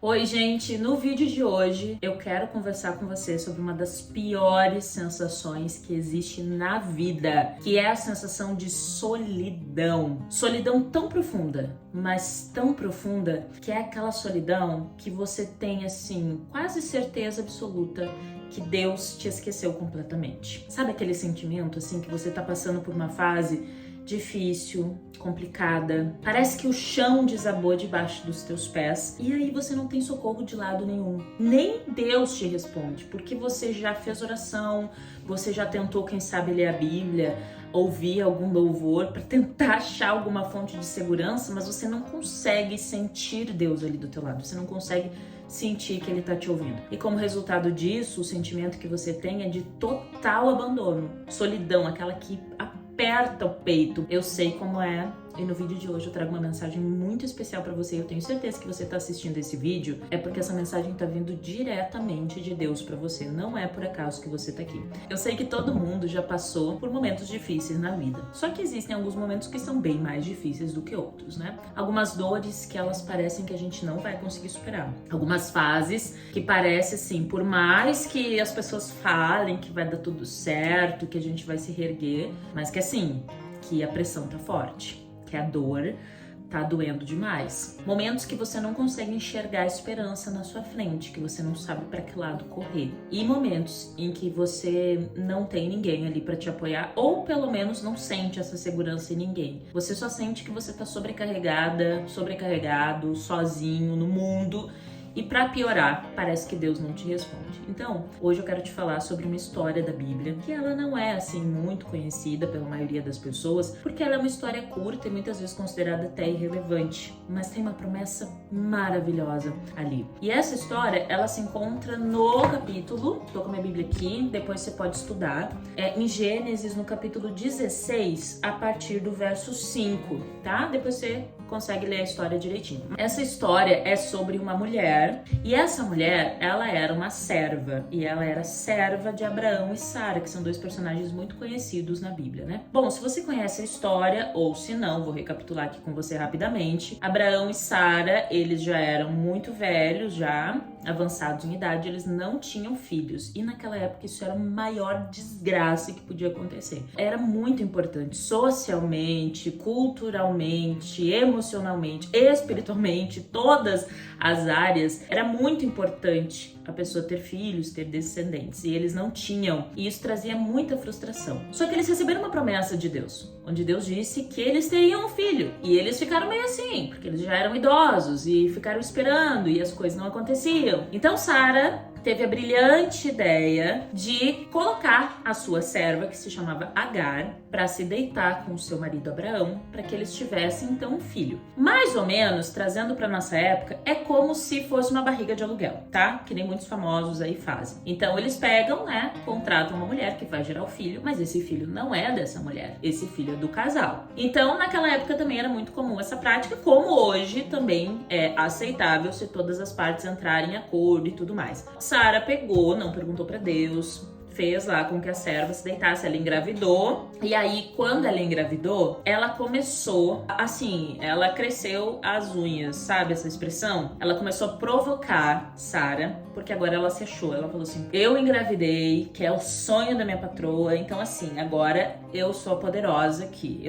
Oi, gente! No vídeo de hoje eu quero conversar com você sobre uma das piores sensações que existe na vida, que é a sensação de solidão. Solidão tão profunda, mas tão profunda, que é aquela solidão que você tem, assim, quase certeza absoluta que Deus te esqueceu completamente. Sabe aquele sentimento, assim, que você tá passando por uma fase difícil, complicada. Parece que o chão desabou debaixo dos teus pés e aí você não tem socorro de lado nenhum. Nem Deus te responde, porque você já fez oração, você já tentou, quem sabe, ler a Bíblia, ouvir algum louvor para tentar achar alguma fonte de segurança, mas você não consegue sentir Deus ali do teu lado. Você não consegue sentir que Ele tá te ouvindo. E como resultado disso, o sentimento que você tem é de total abandono, solidão, aquela que aperta o peito. Eu sei como é, e no vídeo de hoje eu trago uma mensagem muito especial pra você. Eu tenho certeza que você tá assistindo esse vídeo é porque essa mensagem tá vindo diretamente de Deus pra você. Não é por acaso que você tá aqui. Eu sei que todo mundo já passou por momentos difíceis na vida. Só que existem alguns momentos que são bem mais difíceis do que outros, né? Algumas dores que elas parecem que a gente não vai conseguir superar. Algumas fases que parece assim, por mais que as pessoas falem que vai dar tudo certo, que a gente vai se reerguer, mas que assim, que a pressão tá forte, que a dor tá doendo demais. Momentos que você não consegue enxergar a esperança na sua frente, que você não sabe para que lado correr. E momentos em que você não tem ninguém ali para te apoiar, ou pelo menos não sente essa segurança em ninguém. Você só sente que você tá sobrecarregada, sobrecarregado, sozinho no mundo. E para piorar, parece que Deus não te responde. Então, hoje eu quero te falar sobre uma história da Bíblia, que ela não é assim muito conhecida pela maioria das pessoas, porque ela é uma história curta e muitas vezes considerada até irrelevante, mas tem uma promessa maravilhosa ali. E essa história, ela se encontra no capítulo, tô com a minha Bíblia aqui, depois você pode estudar, em Gênesis, no capítulo 16, a partir do verso 5, tá? Depois você consegue ler a história direitinho. Essa história é sobre uma mulher, e essa mulher, ela era uma serva, e ela era serva de Abraão e Sara, que são dois personagens muito conhecidos na Bíblia, né? Bom, se você conhece a história, ou se não, vou recapitular aqui com você rapidamente. Abraão e Sara, eles já eram muito velhos, já avançados em idade, eles não tinham filhos, e naquela época isso era a maior desgraça que podia acontecer. Era muito importante, socialmente, culturalmente, emocionalmente, espiritualmente, todas as áreas, era muito importante a pessoa ter filhos, ter descendentes, e eles não tinham, e isso trazia muita frustração. Só que eles receberam uma promessa de Deus, onde Deus disse que eles teriam um filho, e eles ficaram meio assim, porque eles já eram idosos, e ficaram esperando, e as coisas não aconteciam. Então Sara teve a brilhante ideia de colocar a sua serva, que se chamava Agar, para se deitar com o seu marido Abraão, para que eles tivessem então um filho. Mais ou menos, trazendo para nossa época, é como se fosse uma barriga de aluguel, tá? Que nem muitos famosos aí fazem. Então eles pegam, né, contratam uma mulher que vai gerar o filho, mas esse filho não é dessa mulher, esse filho é do casal. Então naquela época também era muito comum essa prática, como hoje também é aceitável se todas as partes entrarem em acordo e tudo mais. Sara pegou, não perguntou para Deus, fez lá com que a serva se deitasse, ela engravidou, e aí quando ela engravidou, ela começou, assim, ela cresceu as unhas, sabe essa expressão? Ela começou a provocar Sara, porque agora ela se achou, ela falou assim, eu engravidei, que é o sonho da minha patroa, então assim, agora eu sou a poderosa aqui,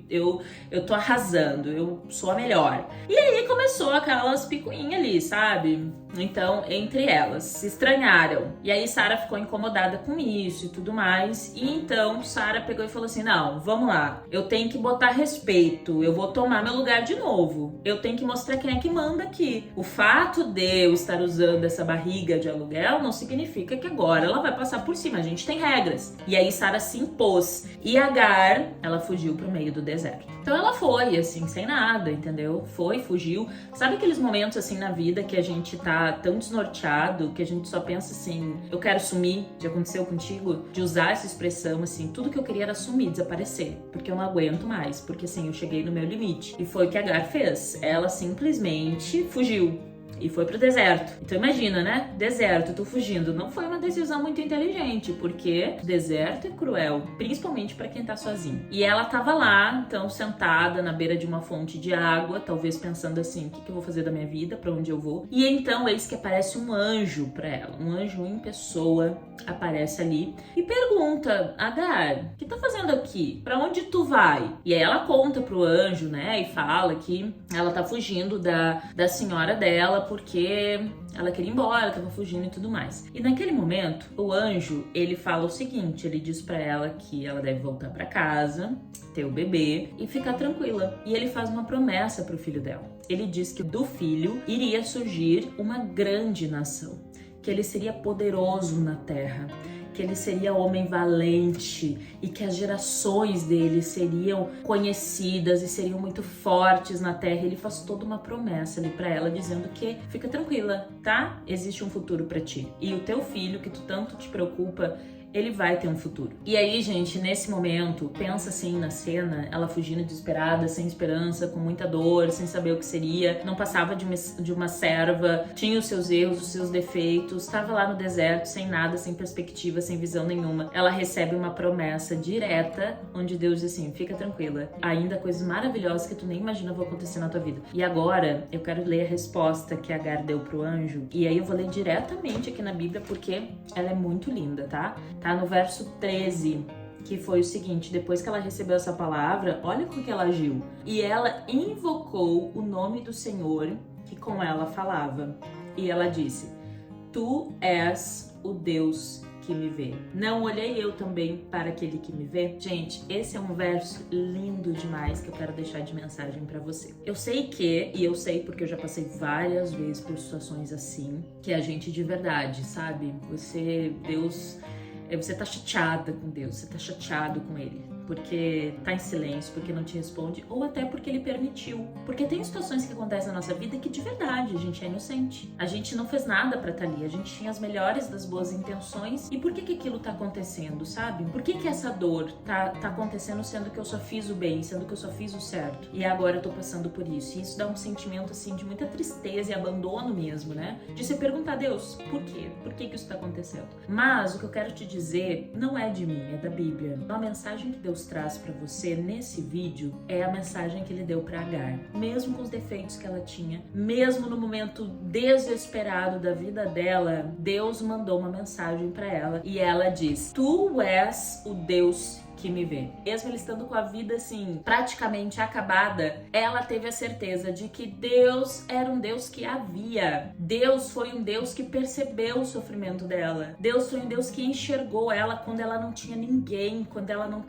eu tô arrasando, eu sou a melhor. E aí começou aquelas picuinhas ali, sabe? Então, entre elas, se estranharam. E aí Sara ficou incomodada com isso e tudo mais. E então Sara pegou e falou assim, não, vamos lá, eu tenho que botar respeito, eu vou tomar meu lugar de novo. Eu tenho que mostrar quem é que manda aqui. O fato de eu estar usando essa barriga de aluguel não significa que agora ela vai passar por cima, a gente tem regras. E aí Sara se impôs. E Agar, ela fugiu pro meio do deserto. Então ela foi, assim, sem nada, entendeu? Foi, fugiu. Sabe aqueles momentos, assim, na vida que a gente tá tão desnorteado, que a gente só pensa assim, eu quero sumir, já aconteceu contigo? De usar essa expressão, assim, tudo que eu queria era sumir, desaparecer, porque eu não aguento mais, porque assim, eu cheguei no meu limite. E foi o que a Agar fez. Ela simplesmente fugiu. e foi pro deserto. Então imagina, né? Deserto, tô fugindo. Não foi uma decisão muito inteligente, porque deserto é cruel, principalmente pra quem tá sozinho. E ela tava lá, então, sentada na beira de uma fonte de água, talvez pensando assim, o que eu vou fazer da minha vida, pra onde eu vou? E então, eis que aparece um anjo pra ela, um anjo em pessoa aparece ali e pergunta: Agar, o que tá fazendo aqui? Pra onde tu vai? E aí ela conta pro anjo, né, e fala que ela tá fugindo da senhora dela porque ela queria ir embora, tava fugindo e tudo mais. E naquele momento, o anjo, ele fala o seguinte, ele diz pra ela que ela deve voltar pra casa, ter o bebê e ficar tranquila. E ele faz uma promessa pro filho dela. Ele diz que do filho iria surgir uma grande nação, que ele seria poderoso na terra, que ele seria homem valente e que as gerações dele seriam conhecidas e seriam muito fortes na terra. Ele faz toda uma promessa ali pra ela, dizendo que fica tranquila, tá? Existe um futuro pra ti. E o teu filho, que tu tanto te preocupa, ele vai ter um futuro. E aí, gente, nesse momento, pensa assim na cena, ela fugindo desesperada, sem esperança, com muita dor, sem saber o que seria, não passava de uma serva, tinha os seus erros, os seus defeitos, estava lá no deserto, sem nada, sem perspectiva, sem visão nenhuma. Ela recebe uma promessa direta, onde Deus diz assim, fica tranquila, ainda coisas maravilhosas que tu nem imagina vão acontecer na tua vida. E agora, eu quero ler a resposta que Agar deu pro anjo, e aí eu vou ler diretamente aqui na Bíblia, porque ela é muito linda, tá? Tá no verso 13, que foi o seguinte: depois que ela recebeu essa palavra, olha como que ela agiu. E ela invocou o nome do Senhor que com ela falava. E ela disse: Tu és o Deus que me vê. Não olhei eu também para aquele que me vê? Gente, esse é um verso lindo demais que eu quero deixar de mensagem pra você. Eu sei e eu sei porque eu já passei várias vezes por situações assim, que a gente de verdade, sabe? Você tá chateada com Deus, você tá chateado com Ele, porque tá em silêncio, porque não te responde, ou até porque Ele permitiu. Porque tem situações que acontecem na nossa vida que de verdade a gente é inocente. A gente não fez nada pra estar ali, a gente tinha as melhores das boas intenções. E por que aquilo tá acontecendo, sabe? Por que essa dor tá acontecendo sendo que eu só fiz o bem, sendo que eu só fiz o certo? E agora eu tô passando por isso. E isso dá um sentimento assim de muita tristeza e abandono mesmo, né? De se perguntar, Deus, por quê? Por que isso tá acontecendo? Mas o que eu quero te dizer não é de mim, é da Bíblia. A mensagem que Deus traz pra você nesse vídeo é a mensagem que Ele deu pra Agar. Mesmo com os defeitos que ela tinha, mesmo no momento desesperado da vida dela, Deus mandou uma mensagem pra ela e ela diz: Tu és o Deus que me vê. Mesmo ele estando com a vida assim praticamente acabada, ela teve a certeza de que Deus era um Deus que a via. Deus foi um Deus que percebeu o sofrimento dela. Deus foi um Deus que enxergou ela quando ela não tinha ninguém, quando ela não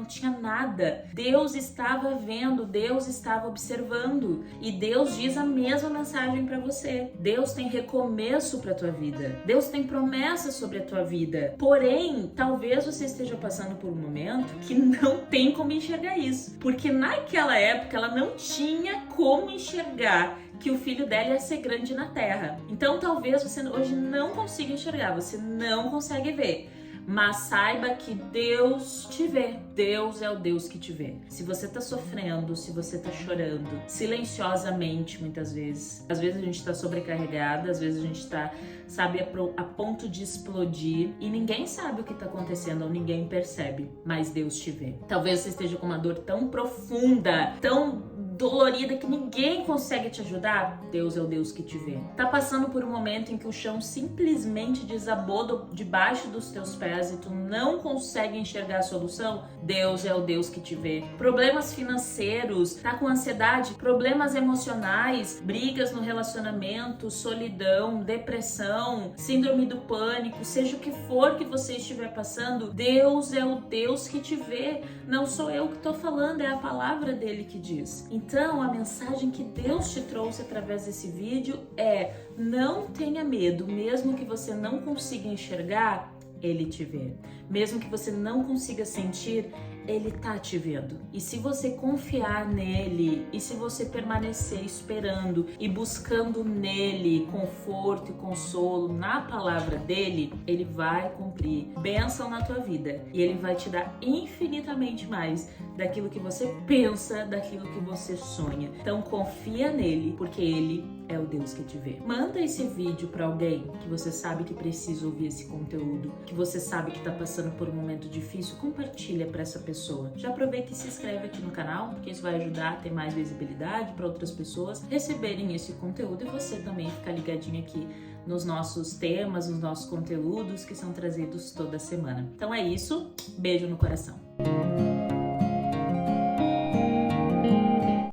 tinha nada. Deus estava vendo, Deus estava observando. E Deus diz a mesma mensagem para você. Deus tem recomeço para tua vida. Deus tem promessas sobre a tua vida. Porém, talvez você esteja passando por um momento que não tem como enxergar isso, porque naquela época ela não tinha como enxergar que o filho dela ia ser grande na terra. Então talvez você hoje não consiga enxergar, você não consegue ver, mas saiba que Deus te vê. Deus é o Deus que te vê. Se você tá sofrendo, se você tá chorando, silenciosamente muitas vezes. Às vezes a gente tá sobrecarregada, às vezes a gente tá, sabe, a ponto de explodir e ninguém sabe o que tá acontecendo ou ninguém percebe, mas Deus te vê. Talvez você esteja com uma dor tão profunda, tão dolorida que ninguém consegue te ajudar. Deus é o Deus que te vê. Tá passando por um momento em que o chão simplesmente desabou debaixo dos teus pés e tu não consegue enxergar a solução? Deus é o Deus que te vê. Problemas financeiros, tá com ansiedade, problemas emocionais, brigas no relacionamento, solidão, depressão, síndrome do pânico, seja o que for que você estiver passando, Deus é o Deus que te vê. Não sou eu que tô falando, é a palavra dele que diz. Então, a mensagem que Deus te trouxe através desse vídeo é: não tenha medo, mesmo que você não consiga enxergar, Ele te vê. Mesmo que você não consiga sentir, Ele tá te vendo. E se você confiar nele, e se você permanecer esperando e buscando nele conforto e consolo na palavra dele, Ele vai cumprir bênção na tua vida. E Ele vai te dar infinitamente mais daquilo que você pensa, daquilo que você sonha. Então confia nele, porque Ele é o Deus que te vê. Manda esse vídeo pra alguém que você sabe que precisa ouvir esse conteúdo, que você sabe que tá passando por um momento difícil, compartilha pra essa pessoa. Já aproveita e se inscreve aqui no canal, porque isso vai ajudar a ter mais visibilidade para outras pessoas receberem esse conteúdo e você também ficar ligadinho aqui nos nossos temas, nos nossos conteúdos que são trazidos toda semana. Então é isso, beijo no coração.